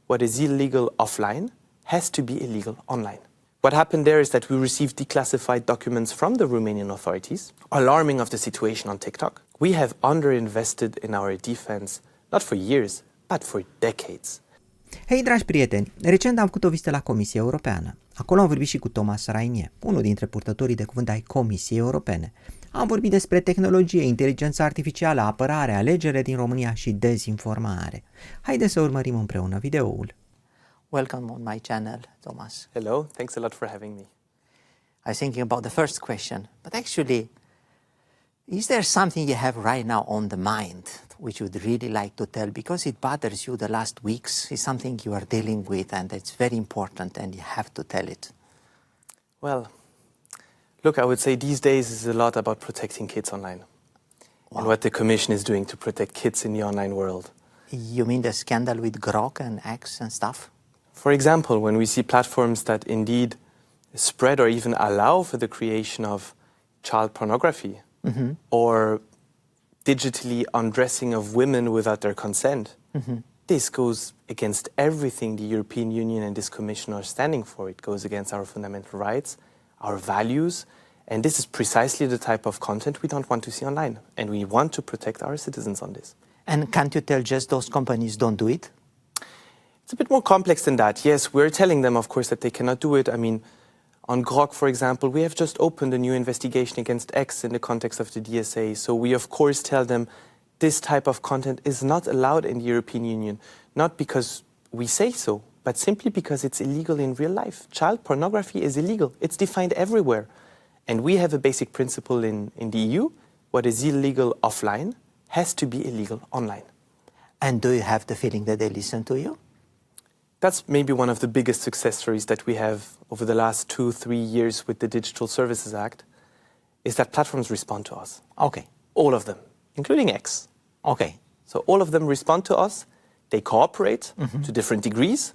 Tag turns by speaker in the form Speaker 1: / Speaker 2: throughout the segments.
Speaker 1: what is illegal offline has to be illegal online. What happened there is that we received declassified documents from the Romanian authorities, alarming of the situation on TikTok. We have underinvested in our defense, not for years, but for decades.
Speaker 2: Hei, dragi prieteni! Recent am făcut o vizită la Comisia Europeană. Acolo am vorbit și cu Thomas Regnier, unul dintre purtătorii de cuvânt ai Comisiei Europene. Am vorbit despre tehnologie, inteligență artificială, apărare, alegere din România și dezinformare. Haideți să urmărim împreună videoul.
Speaker 3: Welcome on my channel, Thomas.
Speaker 1: Hello, thanks a lot for having me.
Speaker 3: I was thinking about the first question, but actually, is there something you have right now on the mind which you'd really like to tell because it bothers you the last weeks? It's something you are dealing with and it's very important and you have to tell it.
Speaker 1: Well, look, I would say these days is a lot about protecting kids online.
Speaker 3: Wow.
Speaker 1: And what the Commission is doing to protect kids in the online world.
Speaker 3: You mean the scandal with Grok and X and stuff?
Speaker 1: For example, when we see platforms that indeed spread or even allow for the creation of child pornography or digitally undressing of women without their consent, this goes against everything the European Union and this Commission are standing for. It goes against our fundamental rights, our values, and this is precisely the type of content we don't want to see online. And we want to protect our citizens on this.
Speaker 3: And can't you tell just those companies don't do it?
Speaker 1: It's a bit more complex than that. Yes, we're telling them, of course, that they cannot do it. I mean, on Grok, for example, we have just opened a new investigation against X in the context of the DSA. So we, of course, tell them this type of content is not allowed in the European Union, not because we say so, but simply because it's illegal in real life. Child pornography is illegal. It's defined everywhere. And we have a basic principle in the EU. What is illegal offline has to be illegal online.
Speaker 3: And do you have the feeling that they listen to you?
Speaker 1: That's maybe one of the biggest success stories that we have over the last 2-3 years with the Digital Services Act, is that platforms respond to us.
Speaker 3: Okay.
Speaker 1: All of them, including X.
Speaker 3: Okay.
Speaker 1: So all of them respond to us, they cooperate to different degrees,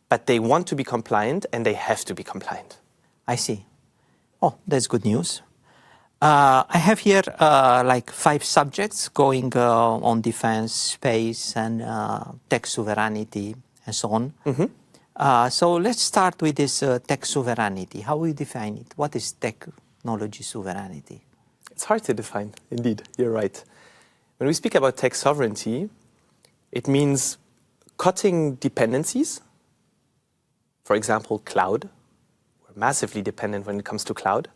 Speaker 1: but they want to be compliant and they have to be compliant.
Speaker 3: I see. Oh, that's good news. I have here like 5 subjects going on defense, space, and tech sovereignty, and so on. So let's start with this tech sovereignty. How we define it? What is technology sovereignty?
Speaker 1: It's hard to define, indeed, you're right. When we speak about tech sovereignty, it means cutting dependencies. For example, cloud. We're massively dependent when it comes to cloud.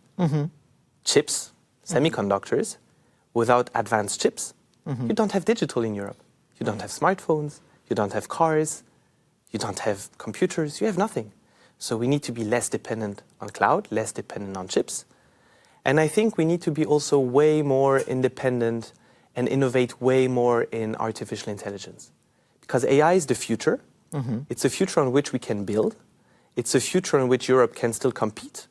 Speaker 1: Chips, semiconductors. Without advanced chips, you don't have digital in Europe. You don't have smartphones, you don't have cars, you don't have computers, you have nothing. So we need to be less dependent on cloud, less dependent on chips. And I think we need to be also way more independent and innovate way more in artificial intelligence. Because AI is the future. It's a future on which we can build. It's a future in which Europe can still compete.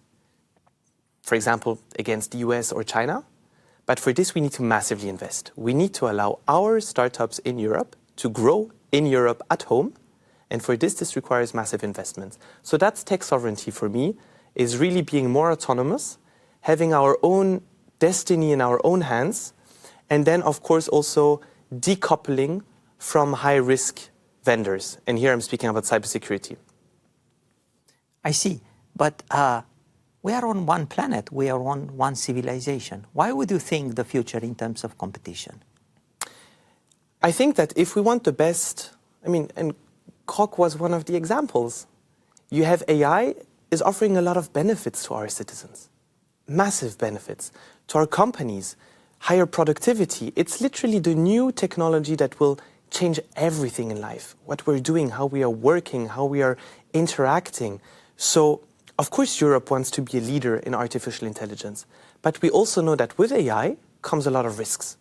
Speaker 1: For example, against the US or China. But for this, we need to massively invest. We need to allow our startups in Europe to grow in Europe at home. And for this requires massive investments. So that's tech sovereignty for me, is really being more autonomous, having our own destiny in our own hands, and then, of course, also decoupling from high-risk vendors. And here I'm speaking about cybersecurity.
Speaker 3: I see. But we are on one planet. We are on one civilization. Why would you think the future in terms of competition?
Speaker 1: I think that if we want the best, and Grok was one of the examples. You have AI is offering a lot of benefits to our citizens. Massive benefits. To our companies, higher productivity. It's literally the new technology that will change everything in life. What we're doing, how we are working, how we are interacting. So, of course, Europe wants to be a leader in artificial intelligence. But we also know that with AI comes a lot of risks.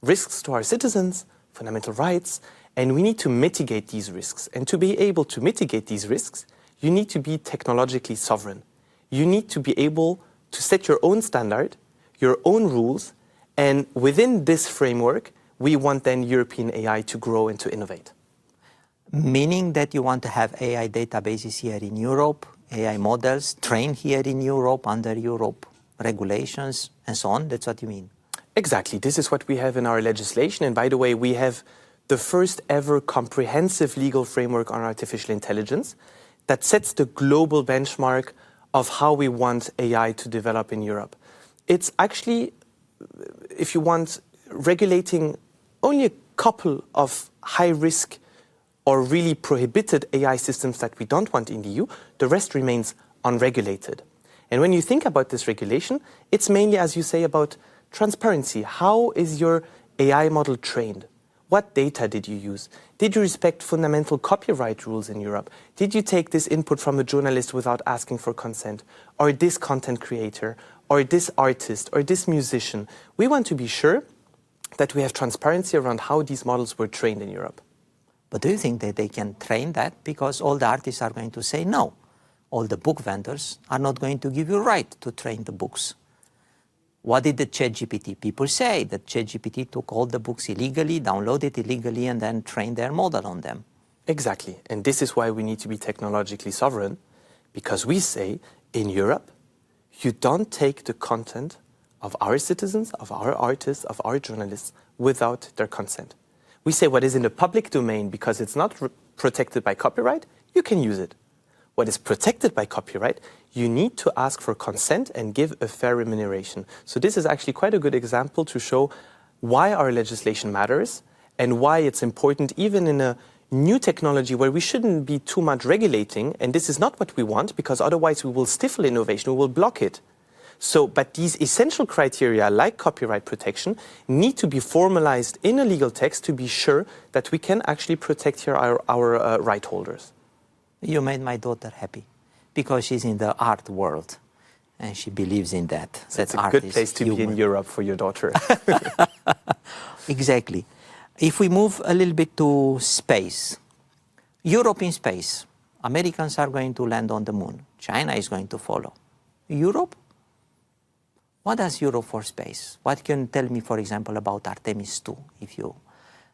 Speaker 1: Risks to our citizens, fundamental rights, and we need to mitigate these risks. And to be able to mitigate these risks, you need to be technologically sovereign. You need to be able to set your own standard, your own rules, and within this framework, we want then European AI to grow and to innovate.
Speaker 3: Meaning that you want to have AI databases here in Europe, AI models trained here in Europe, under Europe regulations, and so on? That's what you mean?
Speaker 1: Exactly. This is what we have in our legislation. And by the way, we have the first ever comprehensive legal framework on artificial intelligence that sets the global benchmark of how we want AI to develop in Europe. It's actually, if you want, regulating only a couple of high-risk or really prohibited AI systems that we don't want in the EU. The rest remains unregulated. And when you think about this regulation, it's mainly, as you say, about transparency. How is your AI model trained? What data did you use? Did you respect fundamental copyright rules in Europe? Did you take this input from a journalist without asking for consent? Or this content creator? Or this artist? Or this musician? We want to be sure that we have transparency around how these models were trained in Europe.
Speaker 3: But do you think that they can train that? Because all the artists are going to say no. All the book vendors are not going to give you right to train the books. What did the ChatGPT people say? That ChatGPT took all the books illegally, downloaded illegally, and then trained their model on them.
Speaker 1: Exactly. And this is why we need to be technologically sovereign, because we say, in Europe, you don't take the content of our citizens, of our artists, of our journalists, without their consent. We say what is in the public domain, because it's not protected by copyright, you can use it. What is protected by copyright, you need to ask for consent and give a fair remuneration. So this is actually quite a good example to show why our legislation matters and why it's important even in a new technology where we shouldn't be too much regulating, and this is not what we want, because otherwise we will stifle innovation, we will block it. So, but these essential criteria, like copyright protection, need to be formalized in a legal text to be sure that we can actually protect here our right holders.
Speaker 3: You made my daughter happy, because she's in the art world, and she believes in that.
Speaker 1: So it's a good place to be in Europe for your daughter.
Speaker 3: Exactly. If we move a little bit to space, Europe in space, Americans are going to land on the moon. China is going to follow. Europe? What does Europe for space? What can you tell me, for example, about Artemis 2? If you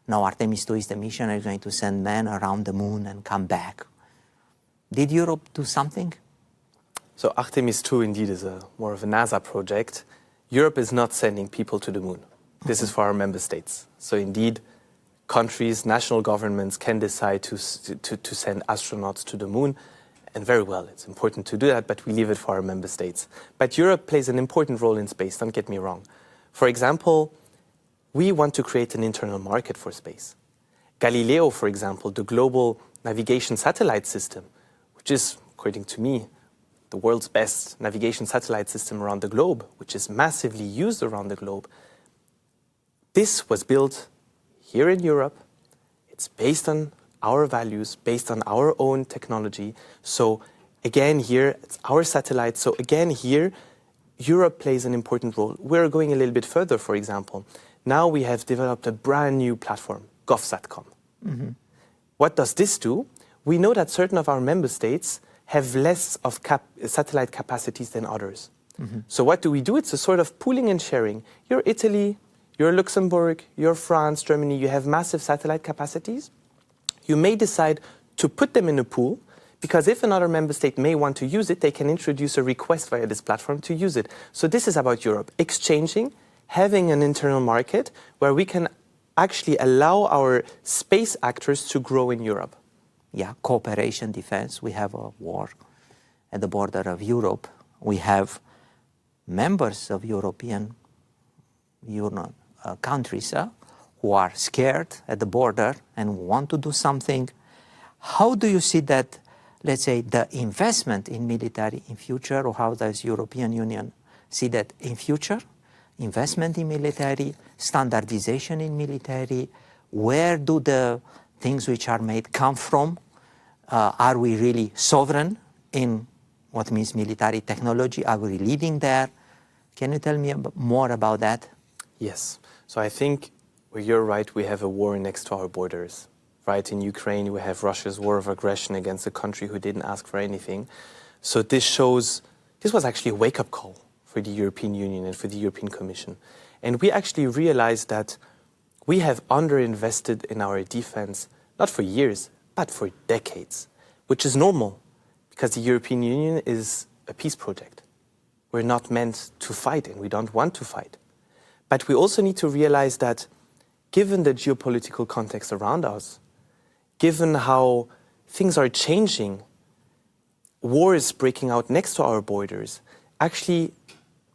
Speaker 3: know Artemis 2 is the mission that is going to send men around the moon and come back. Did Europe do something?
Speaker 1: So Artemis 2 indeed is more of a NASA project. Europe is not sending people to the moon. This is for our member states. So indeed, countries, national governments can decide to send astronauts to the moon. And very well, it's important to do that, but we leave it for our member states. But Europe plays an important role in space, don't get me wrong. For example, we want to create an internal market for space. Galileo, for example, the global navigation satellite system, which is, according to me, the world's best navigation satellite system around the globe, which is massively used around the globe. This was built here in Europe. It's based on our values, based on our own technology. So again here, it's our satellite. So again here, Europe plays an important role. We're going a little bit further, for example. Now we have developed a brand new platform, GovSatcom. Mm-hmm. What does this do? We know that certain of our member states have less of satellite capacities than others. Mm-hmm. So what do? It's a sort of pooling and sharing. You're Italy, you're Luxembourg, you're France, Germany, you have massive satellite capacities. You may decide to put them in a pool, because if another member state may want to use it, they can introduce a request via this platform to use it. So this is about Europe, exchanging, having an internal market where we can actually allow our space actors to grow in Europe.
Speaker 3: Yeah, cooperation, defense. We have a war at the border of Europe. We have members of European Union countries who are scared at the border and want to do something. How do you see that, let's say, the investment in military in future, or how does European Union see that in future? Investment in military, standardization in military, where do the things which are made come from? Are we really sovereign in what means military technology? Are we leading there? Can you tell me more about that?
Speaker 1: Yes. So I think you're right, we have a war next to our borders. Right, in Ukraine, we have Russia's war of aggression against a country who didn't ask for anything. So this was actually a wake-up call for the European Union and for the European Commission. And we actually realized that we have underinvested in our defense, not for years, but for decades, which is normal, because the European Union is a peace project. We're not meant to fight, and we don't want to fight. But we also need to realize that given the geopolitical context around us, given how things are changing, wars breaking out next to our borders, actually,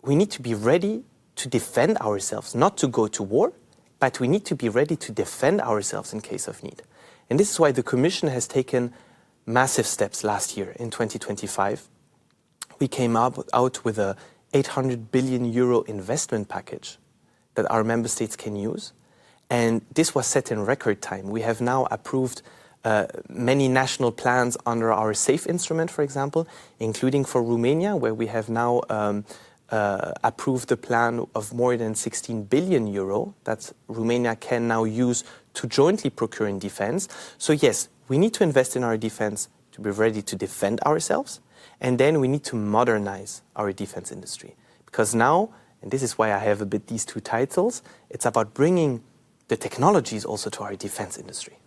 Speaker 1: we need to be ready to defend ourselves, not to go to war, but we need to be ready to defend ourselves in case of need. And this is why the Commission has taken massive steps last year in 2025. We came out with a 800 billion euro investment package that our member states can use. And this was set in record time. We have now approved many national plans under our SAFE instrument, for example, including for Romania, where we have now approved a plan of more than 16 billion euro that Romania can now use to jointly procure in defense. So yes, we need to invest in our defense to be ready to defend ourselves. And then we need to modernize our defense industry. Because now, and this is why I have a bit these two titles, it's about bringing the technologies also to our defense industry.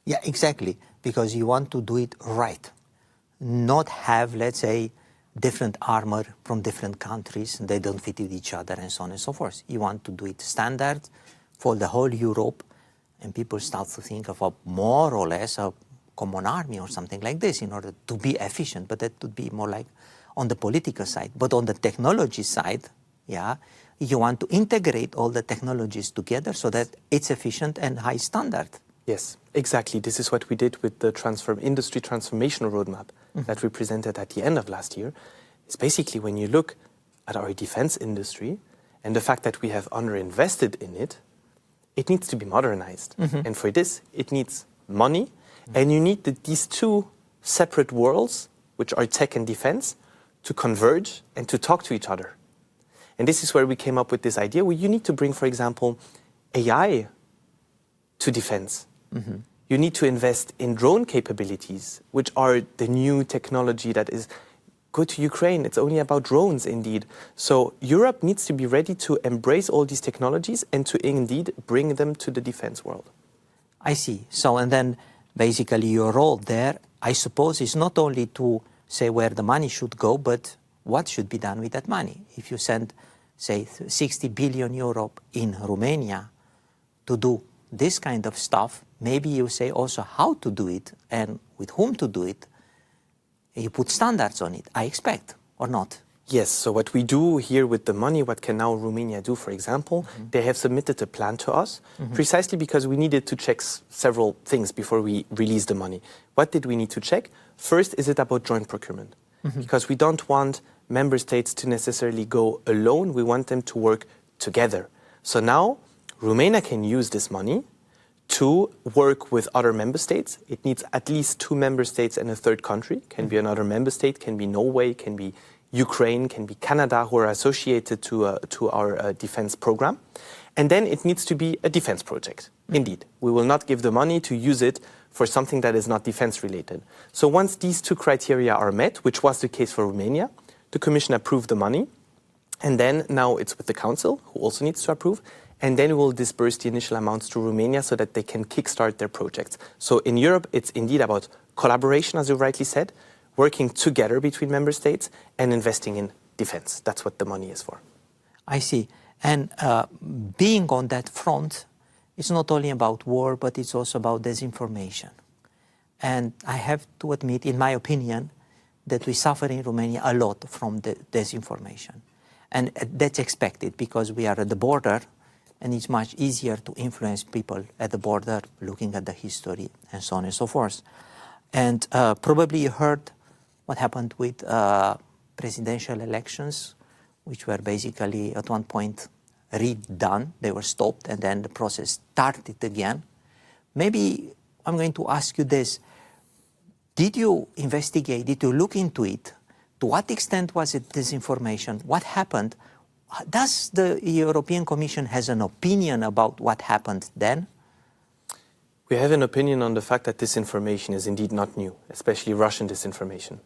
Speaker 3: Yeah, exactly. Because you want to do it right. Not have, let's say, different armor from different countries, and they don't fit with each other, and so on and so forth. You want to do it standard for the whole Europe, and people start to think of a more or less a common army or something like this in order to be efficient. But that would be more like on the political side. But on the technology side, yeah, you want to integrate all the technologies together so that it's efficient and high standard.
Speaker 1: Yes, exactly. This is what we did with the industry transformation roadmap that we presented at the end of last year. It's basically when you look at our defense industry and the fact that we have underinvested in it, it needs to be modernized. And for this, it needs money. And you need these two separate worlds, which are tech and defense, to converge and to talk to each other. And this is where we came up with this idea where you need to bring, for example, AI to defense. You need to invest in drone capabilities, which are the new technology that is go to Ukraine. It's only about drones, indeed. So Europe needs to be ready to embrace all these technologies and to indeed bring them to the defense world.
Speaker 3: I see. So, and then basically your role there, I suppose, is not only to say where the money should go, but what should be done with that money. If you send, say, 60 billion euro in Romania to do this kind of stuff, maybe you say also how to do it and with whom to do it. You put standards on it, I expect, or not?
Speaker 1: Yes, so what we do here with the money, what can now Romania do, for example, they have submitted a plan to us, precisely because we needed to check several things before we release the money. What did we need to check? First, is it about joint procurement? Because we don't want member states to necessarily go alone, we want them to work together. So now, Romania can use this money to work with other member states. It needs at least 2 member states and a third country. Can be another member state, can be Norway, can be Ukraine, can be Canada, who are associated to our defense program. And then it needs to be a defense project. Indeed, we will not give the money to use it for something that is not defense related. So once these 2 criteria are met, which was the case for Romania, the Commission approved the money. And then now it's with the Council, who also needs to approve. And then we will disperse the initial amounts to Romania so that they can kickstart their projects. So in Europe, it's indeed about collaboration, as you rightly said, working together between member states and investing in defense. That's what the money is for.
Speaker 3: I see. And being on that front, it's not only about war, but it's also about disinformation. And I have to admit, in my opinion, that we suffer in Romania a lot from the disinformation. And that's expected because we are at the border, and it's much easier to influence people at the border, looking at the history and so on and so forth. And probably you heard what happened with presidential elections, which were basically at one point redone. They were stopped, and then the process started again. Maybe I'm going to ask you this. Did you investigate, did you look into it? To what extent was it disinformation? What happened? Does the European Commission has an opinion about what happened then?
Speaker 1: We have an opinion on the fact that disinformation is indeed not new, especially Russian disinformation,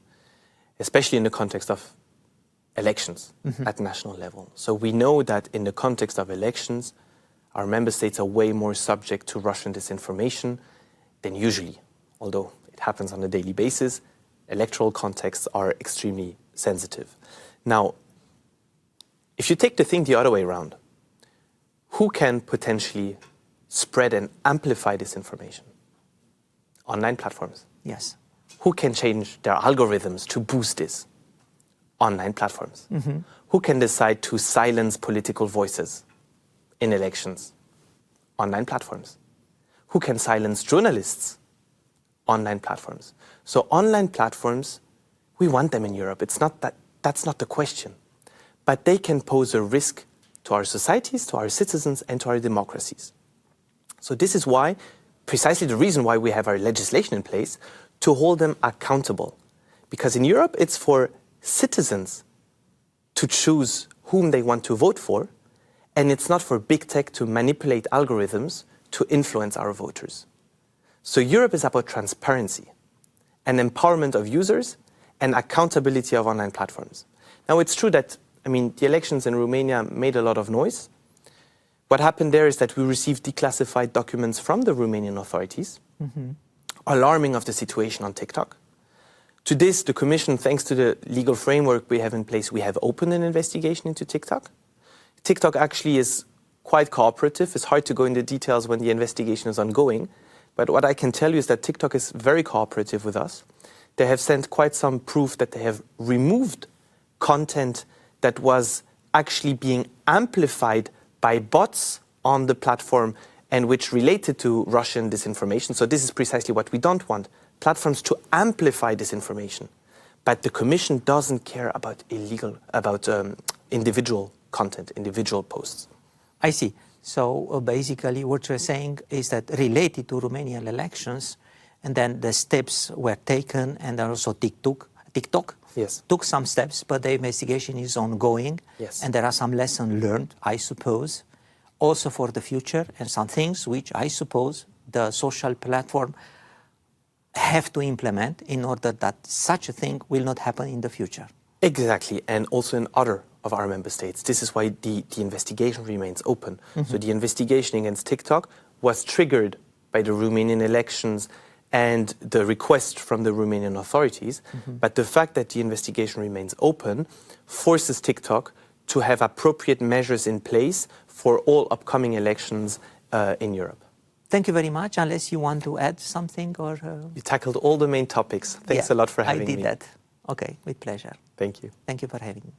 Speaker 1: especially in the context of elections at national level. So we know that in the context of elections, our member states are way more subject to Russian disinformation than usually, although it happens on a daily basis. Electoral contexts are extremely sensitive. Now, if you take the thing the other way around, who can potentially spread and amplify disinformation? Online platforms.
Speaker 3: Yes.
Speaker 1: Who can change their algorithms to boost this? Online platforms. Who can decide to silence political voices in elections? Online platforms. Who can silence journalists? Online platforms. So online platforms, we want them in Europe. That's not the question. But they can pose a risk to our societies, to our citizens, and to our democracies. So this is why, precisely the reason why we have our legislation in place, to hold them accountable. Because in Europe, it's for citizens to choose whom they want to vote for, and it's not for big tech to manipulate algorithms to influence our voters. So Europe is about transparency and empowerment of users and accountability of online platforms. Now, it's true that, the elections in Romania made a lot of noise. What happened there is that we received declassified documents from the Romanian authorities, alarming of the situation on TikTok. To this, the Commission, thanks to the legal framework we have in place, we have opened an investigation into TikTok. TikTok actually is quite cooperative. It's hard to go into details when the investigation is ongoing. But what I can tell you is that TikTok is very cooperative with us. They have sent quite some proof that they have removed content that was actually being amplified by bots on the platform and which related to Russian disinformation. So this is precisely what we don't want, platforms to amplify disinformation. But the Commission doesn't care about individual content, individual posts.
Speaker 3: I see. So basically what you're saying is that related to Romanian elections, and then the steps were taken, and also TikTok
Speaker 1: Yes.
Speaker 3: took some steps, but the investigation is ongoing.
Speaker 1: Yes.
Speaker 3: And there are some lessons learned, I suppose, also for the future, and some things which I suppose the social platform have to implement in order that such a thing will not happen in the future.
Speaker 1: Exactly, and also in other of our member states. This is why the investigation remains open. So the investigation against TikTok was triggered by the Romanian elections and the request from the Romanian authorities. But the fact that the investigation remains open forces TikTok to have appropriate measures in place for all upcoming elections in Europe.
Speaker 3: Thank you very much. Unless you want to add something or...
Speaker 1: You tackled all the main topics. Thanks a lot for having me.
Speaker 3: I did that. Okay, with pleasure.
Speaker 1: Thank you.
Speaker 3: Thank you for having me.